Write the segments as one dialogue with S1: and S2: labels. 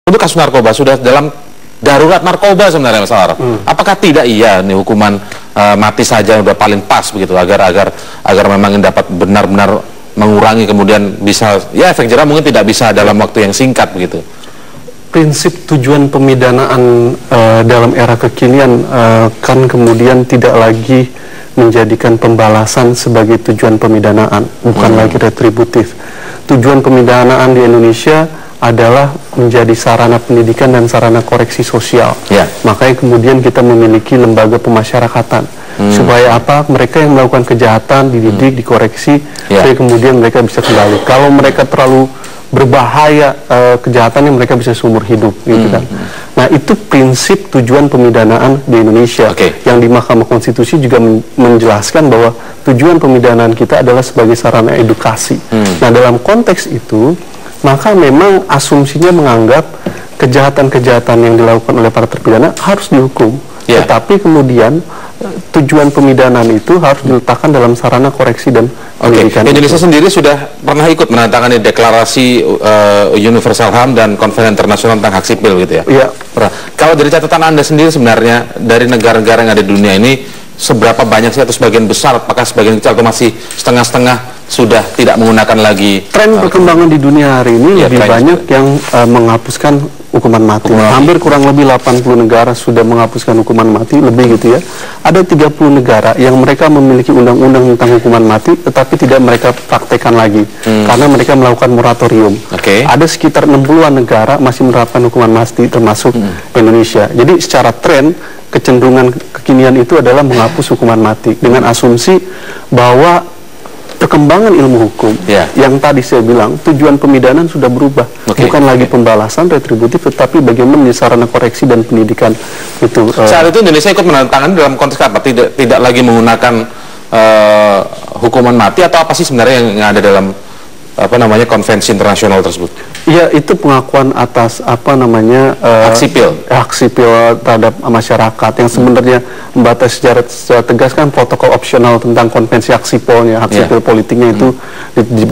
S1: Untuk kasus narkoba sudah dalam darurat narkoba sebenarnya Mas Araf. Apakah tidak iya nih hukuman mati saja udah paling pas begitu agar memang dapat benar-benar mengurangi kemudian bisa ya efek jerah mungkin tidak bisa dalam waktu yang singkat begitu.
S2: Prinsip tujuan pemidanaan dalam era kekinian kan kemudian tidak lagi menjadikan pembalasan sebagai tujuan pemidanaan, bukan lagi retributif. Tujuan pemidanaan di Indonesia adalah menjadi sarana pendidikan dan sarana koreksi sosial. Makanya kemudian kita memiliki lembaga pemasyarakatan. Supaya apa? Mereka yang melakukan kejahatan dididik, dikoreksi, supaya kemudian mereka bisa kembali. Kalau mereka terlalu berbahaya kejahatannya, mereka bisa seumur hidup, gitu kan. Nah, itu prinsip tujuan pemidanaan di Indonesia. Yang di Mahkamah Konstitusi juga menjelaskan bahwa tujuan pemidanaan kita adalah sebagai sarana edukasi. Nah, dalam konteks itu maka memang asumsinya menganggap kejahatan-kejahatan yang dilakukan oleh para terpidana harus dihukum. Tetapi kemudian tujuan pemidanaan itu harus diletakkan dalam sarana koreksi dan pendidikan.
S1: Indonesia sendiri sudah pernah ikut menandatangani deklarasi Universal HAM dan Konvensi Internasional tentang Hak Sipil gitu ya? Kalau dari catatan Anda sendiri sebenarnya dari negara-negara yang ada di dunia ini seberapa banyak sih atau sebagian besar, apakah sebagian kecil atau masih setengah-setengah sudah tidak menggunakan lagi?
S2: Tren perkembangan di dunia hari ini lebih banyak yang menghapuskan hukuman mati. Hampir kurang lebih 80 negara sudah menghapuskan hukuman mati, lebih gitu ya. Ada 30 negara yang mereka memiliki undang-undang tentang hukuman mati, tetapi tidak mereka praktekkan lagi karena mereka melakukan moratorium. Ada sekitar 60-an negara masih menerapkan hukuman mati, termasuk Indonesia. Jadi secara tren kecenderungan kekinian itu adalah menghapus hukuman mati dengan asumsi bahwa perkembangan ilmu hukum yang tadi saya bilang tujuan pemidanaan sudah berubah, bukan lagi pembalasan retributif, tetapi bagaimana sarana koreksi dan pendidikan itu.
S1: Saat itu Indonesia ikut menandatangani dalam konteks apa? Tidak lagi menggunakan hukuman mati atau apa sih sebenarnya yang ada dalam konvensi internasional tersebut?
S2: Ya, itu pengakuan atas hak sipil terhadap masyarakat yang sebenarnya membatasi secara tegas kan protokol opsional tentang konvensi hak sipilnya, hak sipil politiknya itu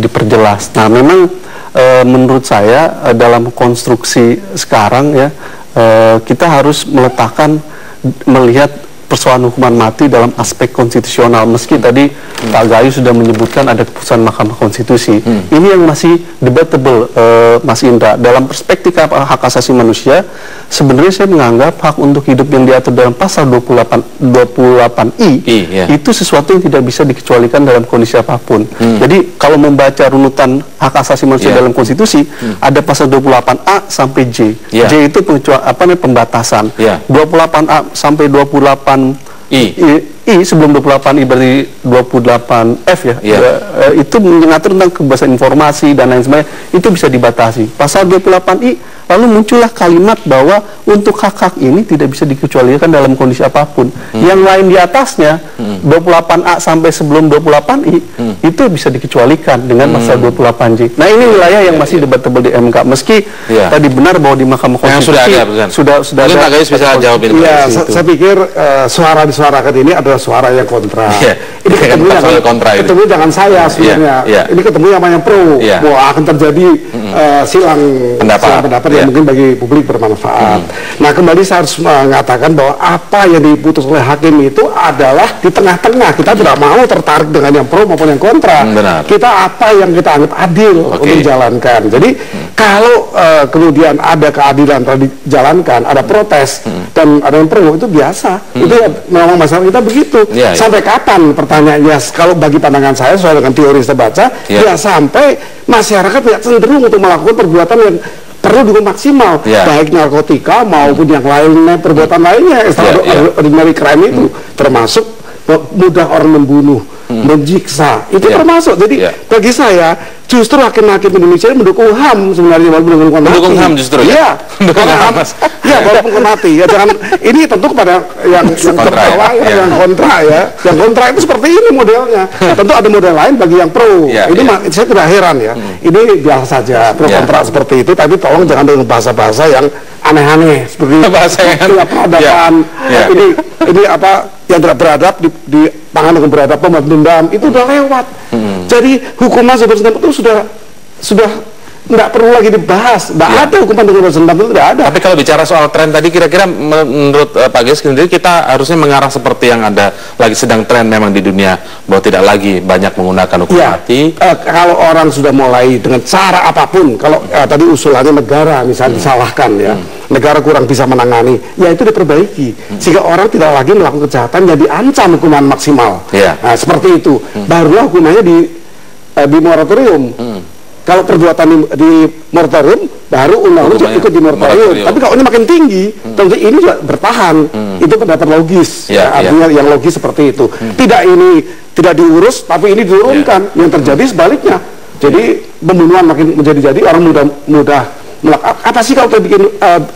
S2: diperjelas. Nah, memang menurut saya dalam konstruksi sekarang ya kita harus melihat persoalan hukuman mati dalam aspek konstitusional. Meski tadi Pak Gayu sudah menyebutkan ada keputusan Mahkamah Konstitusi, ini yang masih debatable, Mas Indra. Dalam perspektif hak asasi manusia, sebenarnya saya menganggap hak untuk hidup yang diatur dalam pasal 28I itu sesuatu yang tidak bisa dikecualikan dalam kondisi apapun. Jadi kalau membaca runutan hak asasi manusia dalam konstitusi, ada pasal 28A sampai J. J itu pembatasan. 28A sampai 28I sebelum 28I berarti 28F itu mengatur tentang kebebasan informasi dan lain sebagainya, itu bisa dibatasi. Pasal 28I lalu muncullah kalimat bahwa untuk hak-hak ini tidak bisa dikecualikan dalam kondisi apapun. Yang lain di atasnya 28A sampai sebelum 28I itu bisa dikecualikan dengan pasal 28J. Nah, ini wilayah yang masih debatable di MK, meski tadi benar bahwa di Mahkamah Konstitusi sudah
S1: mungkin Pak Gayus bisa jawab ini.
S3: Saya pikir suara disuarakan ini adalah suara yang kontra. Ini ketemu jangan saya sebenarnya. Ini ketemu sama yang pro. Bahwa akan terjadi silang pendapat yang mungkin bagi publik bermanfaat. Nah, kembali saya harus mengatakan bahwa apa yang diputus oleh hakim itu adalah di tengah-tengah. Kita tidak mau tertarik dengan yang pro maupun yang kontra. Kita apa yang kita anggap adil untuk dijalankan. Jadi kalau kemudian ada keadilan telah dijalankan, ada protes dan ada yang pro, itu biasa. Itu memang masalah kita begitu. Sampai kapan pertanyaannya? Kalau bagi pandangan saya sesuai dengan teori saya baca, ya sampai masyarakat tidak cenderung untuk melakukan perbuatan yang perlu dihukum maksimal, baik narkotika maupun yang lainnya, perbuatan lainnya, extraordinary crime itu termasuk mudah orang membunuh, menjiksa, itu termasuk. Jadi bagi saya justru hakim-hakim Indonesia ini mendukung HAM sebenarnya, walaupun
S1: mendukung HAM justru
S3: karena HAM, walaupun mati jangan ini tentu kepada yang kontra yang kontra itu seperti ini modelnya. Tentu ada model lain bagi yang pro. Ini saya tidak heran ya. Ini biasa saja pro kontra seperti itu, tapi tolong jangan dengan bahasa-bahasa yang aneh-aneh seperti bahasa yang peradaban. Ini apa yang tidak beradab di tangan dengan beradab dendam itu udah lewat. Jadi hukuman seperti itu sudah nggak perlu lagi dibahas, nggak ada hukuman dengan dendam itu tidak ada.
S1: Tapi kalau bicara soal tren tadi, kira-kira menurut Pak Gayus sendiri, kita harusnya mengarah seperti yang ada lagi sedang tren memang di dunia, bahwa tidak lagi banyak menggunakan hukuman mati.
S3: Kalau orang sudah mulai dengan cara apapun, kalau tadi usulannya negara misalnya disalahkan ya, negara kurang bisa menangani, ya itu diperbaiki sehingga orang tidak lagi melakukan kejahatan yang diancam hukuman maksimal. Nah, seperti itu. Barulah hukumannya di moratorium. Kalau perbuatan di moratorium, baru undang-undang ikut di moratorium. Tapi kalau ini makin tinggi, tentu ini juga bertahan. Itu pendapat logis. Artinya yang logis seperti itu. Tidak diurus, tapi ini diturunkan. Yang terjadi sebaliknya. Jadi pembunuhan makin menjadi-jadi, orang mudah apa sih kalau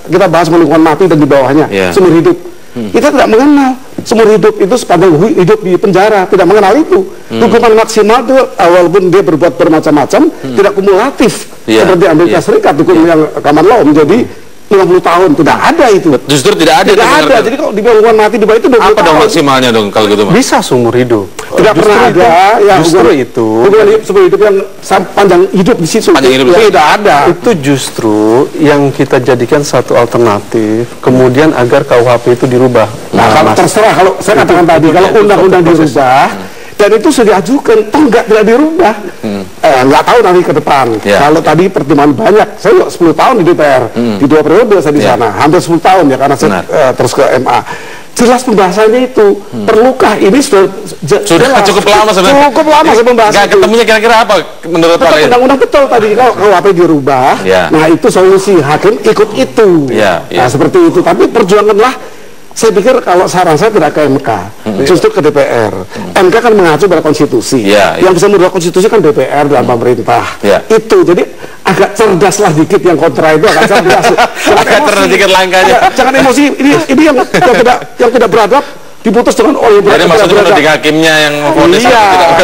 S3: kita bahas lingkungan mati dan di bawahnya seumur hidup. Kita tidak mengenal seumur hidup itu sepanjang hidup di penjara, tidak mengenal itu. Hukuman maksimal itu walaupun dia berbuat bermacam-macam tidak kumulatif seperti Amerika Serikat hukum yang common law menjadi 50 tahun, tidak ada itu.
S1: Justru tidak ada.
S3: Tidak ada. Jadi kalau di hukuman mati di bawah itu 20
S1: apa dong maksimalnya dong kalau gitu, Mas?
S2: Bisa seumur hidup.
S3: Tidak pernah ada yang
S2: justru itu.
S3: Seumur hidup yang panjang hidup di situ. Tidak ada.
S2: Itu justru yang kita jadikan satu alternatif, kemudian agar KUHP itu dirubah.
S3: Nah, kalau terserah, kalau saya katakan tadi, kalau undang-undang dirubah dan itu sudah diajukan, tidak dirubah. Nggak tahu nanti ke depan. Kalau tadi pertimbangan banyak, saya 10 tahun di DPR, di 2 periode saya di sana, hampir 10 tahun ya karena saya terus ke MA. Jelas pembahasannya itu, perlukah ini sudah
S1: cukup lama sebenarnya.
S3: Cukup lama saya membahas.
S1: Nggak ketemunya kira-kira apa menurut Pak?
S3: Undang-undang betul tadi kalau KUHP dirubah, nah itu solusi, hakim ikut itu. Nah seperti itu. Tapi perjuanganlah. Saya pikir kalau saran saya tidak ke MK, justru ke DPR. MK kan mengacu pada konstitusi. Yang bisa merubah konstitusi kan DPR dan pemerintah. Itu jadi agak cerdaslah dikit yang kontra itu, agak cerdas.
S1: Agak cerdas dikit langkahnya.
S3: Jangan emosi. Ini yang tidak beradab diputus dengan yang
S1: beradab. Jadi maksudnya menurut hakimnya yang memvonis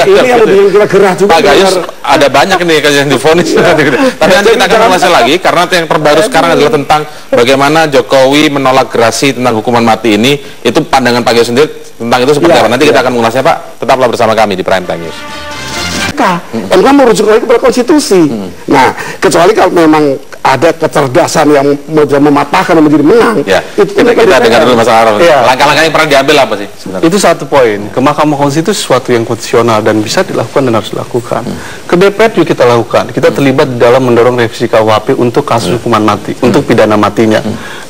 S3: ini yang kita gerah juga.
S1: Pak Gayus, ada banyak nih yang divonis. Tapi nanti kita akan mengulasnya lagi karena yang terbaru sekarang adalah tentang bagaimana Jokowi menolak gerasi tentang hukuman mati ini. Itu pandangan Pak Gayus sendiri tentang itu seperti apa? Nanti kita akan mengulasnya, Pak. Tetaplah bersama kami di Prime Time News.
S3: MK merujuk lagi kepada konstitusi. Nah, kecuali kalau memang ada kecerdasan yang mematahkan dan menjadi menang.
S1: Kita dengar dulu Mas Araf. Langkah-langkah yang pernah diambil apa sih sebenarnya?
S2: Itu satu poin. Ke Mahkamah Konstitusi sesuatu yang konstitusional dan bisa dilakukan dan harus dilakukan. Ke DPR juga kita lakukan. Kita terlibat dalam mendorong revisi KUHP untuk kasus hukuman mati, untuk pidana matinya.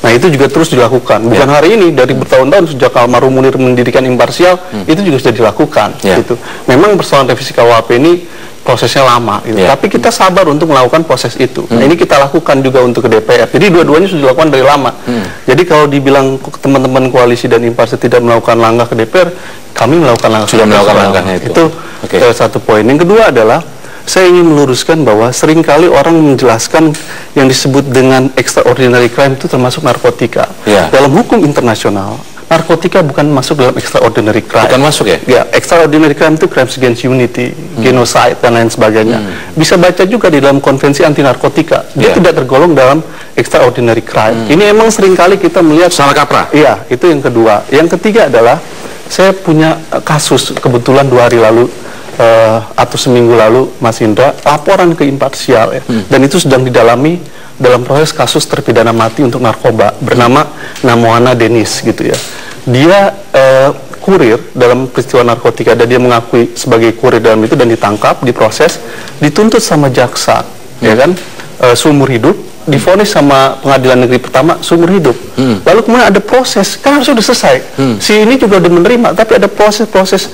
S2: Nah, itu juga terus dilakukan. Bukan hari ini, dari bertahun-tahun sejak Almarhum Munir mendirikan Imparsial, itu juga sudah dilakukan. Gitu. Memang persoalan revisi KUHP ini prosesnya lama, gitu. Tapi kita sabar untuk melakukan proses itu. Nah, ini kita lakukan juga untuk ke DPR. Jadi dua-duanya sudah dilakukan dari lama. Jadi kalau dibilang teman-teman koalisi dan Imparsial tidak melakukan langkah ke DPR, kami melakukan langkah.
S1: Sudah melakukan langkahnya itu.
S2: Itu satu poin. Yang kedua adalah saya ingin meluruskan bahwa seringkali orang menjelaskan yang disebut dengan extraordinary crime itu termasuk narkotika. Dalam hukum internasional, narkotika bukan masuk dalam extraordinary crime.
S1: Bukan masuk ya?
S2: Ya, extraordinary crime itu crimes against humanity, genocide dan lain sebagainya. Bisa baca juga di dalam konvensi anti narkotika. Dia tidak tergolong dalam extraordinary crime. Ini emang seringkali kita melihat
S1: salah kaprah.
S2: Iya, itu yang kedua. Yang ketiga adalah saya punya kasus kebetulan 2 hari lalu atau seminggu lalu, Mas Indra, laporan ke Imparsial dan itu sedang didalami dalam proses kasus terpidana mati untuk narkoba bernama Namoana Denis gitu ya. Dia kurir dalam peristiwa narkotika dan dia mengakui sebagai kurir dalam itu dan ditangkap, diproses, dituntut sama jaksa, ya kan, seumur hidup, divonis sama pengadilan negeri pertama seumur hidup. Lalu kemudian ada proses, kan harus sudah selesai. Si ini juga udah menerima, tapi ada proses-proses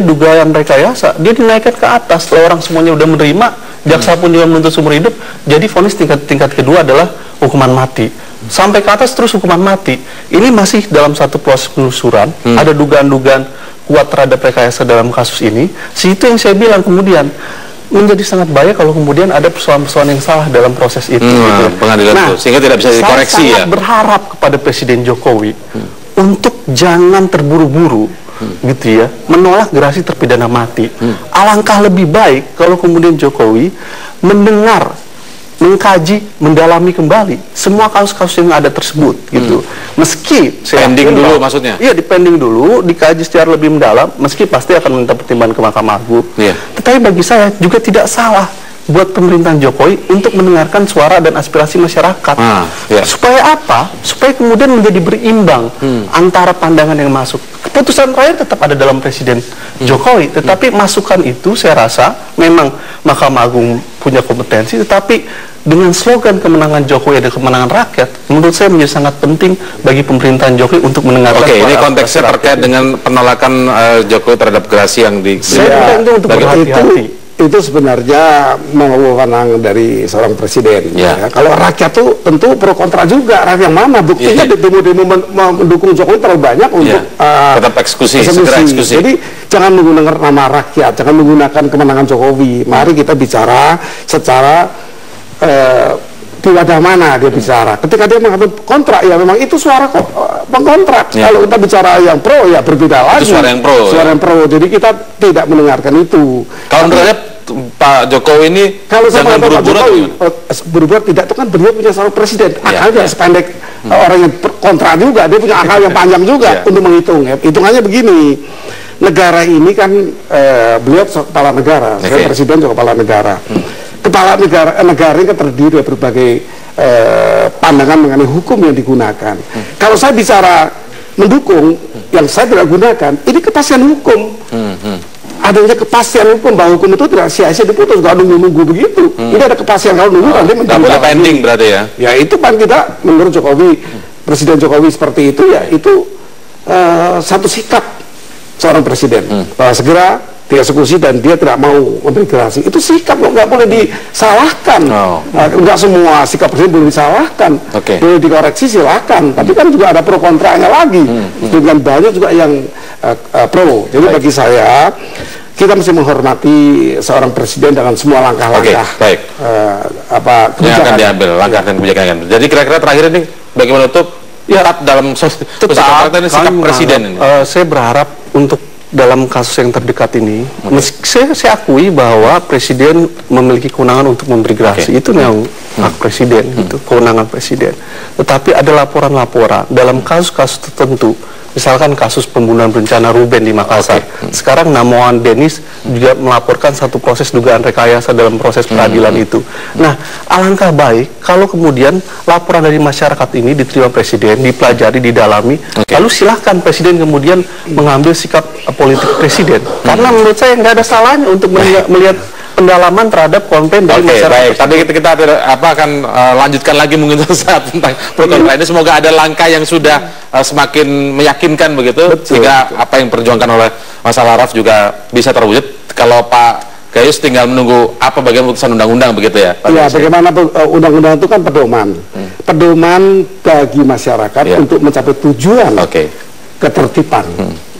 S2: dugaan rekayasa. Dia dinaikkan ke atas, orang semuanya udah menerima, jaksa pun juga menuntut seumur hidup. Jadi vonis tingkat kedua adalah hukuman mati. Sampai ke atas terus hukuman mati. Ini masih dalam satu proses penelusuran. Ada dugaan-dugaan kuat terhadap rekayasa dalam kasus ini. Itu yang saya bilang kemudian menjadi sangat bahaya kalau kemudian ada persoalan-persoalan yang salah dalam proses itu. Gitu.
S1: Pengadilan itu, sehingga tidak bisa dikoreksi.
S2: Saya sangat berharap kepada Presiden Jokowi untuk jangan terburu-buru, gitu ya, menolak gerasi terpidana mati. Alangkah lebih baik kalau kemudian Jokowi mendengar, mengkaji, mendalami kembali semua kasus-kasus yang ada tersebut, gitu. Meski
S1: pending dulu maksudnya?
S2: Iya, dipending dulu, dikaji secara lebih mendalam, meski pasti akan minta pertimbangan ke Mahkamah Agung. Tetapi bagi saya juga tidak salah buat pemerintahan Jokowi untuk mendengarkan suara dan aspirasi masyarakat. Supaya apa? Supaya kemudian menjadi berimbang antara pandangan yang masuk. Keputusan terakhir tetap ada dalam Presiden Jokowi, tetapi masukan itu saya rasa memang Mahkamah Agung punya kompetensi, tetapi dengan slogan kemenangan Jokowi dan kemenangan rakyat, menurut saya menjadi sangat penting bagi pemerintahan Jokowi untuk mendengarkan.
S1: Oke, ini konteksnya terkait dengan penolakan Jokowi terhadap gerasi yang di.
S2: Saya untuk berhati-hati.
S3: Itu sebenarnya wewenang dari seorang presiden. Ya, kalau rakyat tuh tentu pro kontra juga. Rakyat yang mana? Buktinya di demo-demo mendukung Jokowi terlalu banyak untuk
S1: tetap eksekusi, segera eksekusi.
S3: Jadi jangan menggunakan nama rakyat, jangan menggunakan kemenangan Jokowi. Mari kita bicara secara di wadah mana dia bicara. Ketika dia mengatakan kontrak, ya memang itu suara pengkontrak. Kalau kita bicara yang pro, ya berbeda lagi.
S1: Itu suara yang pro.
S3: Suara yang pro. Jadi kita tidak mendengarkan itu.
S1: Kalau menurutnya Pak Jokowi ini
S3: kalau sama Pak Jokowi berbuat tidak, itu kan beliau punya seorang presiden. Akalnya sependek orang yang kontra juga, dia punya akal yang panjang juga untuk menghitung. Hitungannya begini. Negara ini kan beliau kepala negara, saya presiden juga kepala negara. Kepala negara ini kan terdiri dari berbagai pandangan mengenai hukum yang digunakan. Kalau saya bicara mendukung, yang saya tidak gunakan, ini kepastian hukum. Adanya kepastian hukum bahwa hukum itu tidak sia-sia diputus, nggak nunggu-nunggu begitu. Ini ada kepastian, kalau nunggu nanti
S1: mendukung pending berarti ya?
S3: Ya itu kan kita menurut Jokowi, Presiden Jokowi seperti itu, ya itu satu sikap seorang presiden bahwa segera dieksekusi dan dia tidak mau memberi gerasi. Itu sikap nggak boleh disalahkan. Nggak semua sikap presiden boleh disalahkan. Boleh dikoreksi silakan. Tapi kan juga ada pro kontranya lagi. Dengan banyak juga yang pro. Jadi bagi saya kita mesti menghormati seorang presiden dengan semua langkah-langkah
S1: kebijakan yang akan diambil, langkah dan kebijakan yang. Jadi kira-kira terakhir ini bagaimana untuk tetap dalam sikap presiden ini?
S2: Saya berharap untuk dalam kasus yang terdekat ini, saya akui bahwa presiden memiliki kewenangan untuk memberi gerasi. Itu yang hak presiden, itu kewenangan presiden. Tetapi ada laporan-laporan dalam kasus-kasus tertentu, misalkan kasus pembunuhan berencana Ruben di Makassar. Sekarang Namoan Denis juga melaporkan satu proses dugaan rekayasa dalam proses peradilan itu. Nah, alangkah baik kalau kemudian laporan dari masyarakat ini diterima presiden, dipelajari, didalami, lalu silahkan presiden kemudian mengambil sikap politik presiden. Karena menurut saya nggak ada salahnya untuk melihat pendalaman terhadap konten dari masyarakat.
S1: Tapi kita akan lanjutkan lagi mungkin saat tentang pro kontra ini. Semoga ada langkah yang sudah semakin meyakinkan begitu, sehingga apa yang diperjuangkan oleh Mas Al-Araf juga bisa terwujud. Kalau Pak Gayus tinggal menunggu apa bagian putusan undang-undang begitu ya?
S3: Iya, bagaimana undang-undang itu kan pedoman, pedoman bagi masyarakat untuk mencapai tujuan ketertiban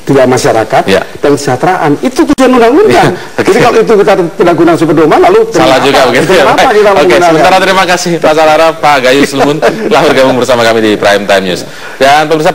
S3: di masyarakat dan kesejahteraan. Itu tujuan undang-undang. Jadi kalau itu kita tidak gunakan sebagai pedoman, lalu
S1: salah juga begitu ya. Sementara terima kasih Mas Al-Araf, Pak Gayus Lumun telah bergabung bersama kami di Prime Time News. Dan pemirsa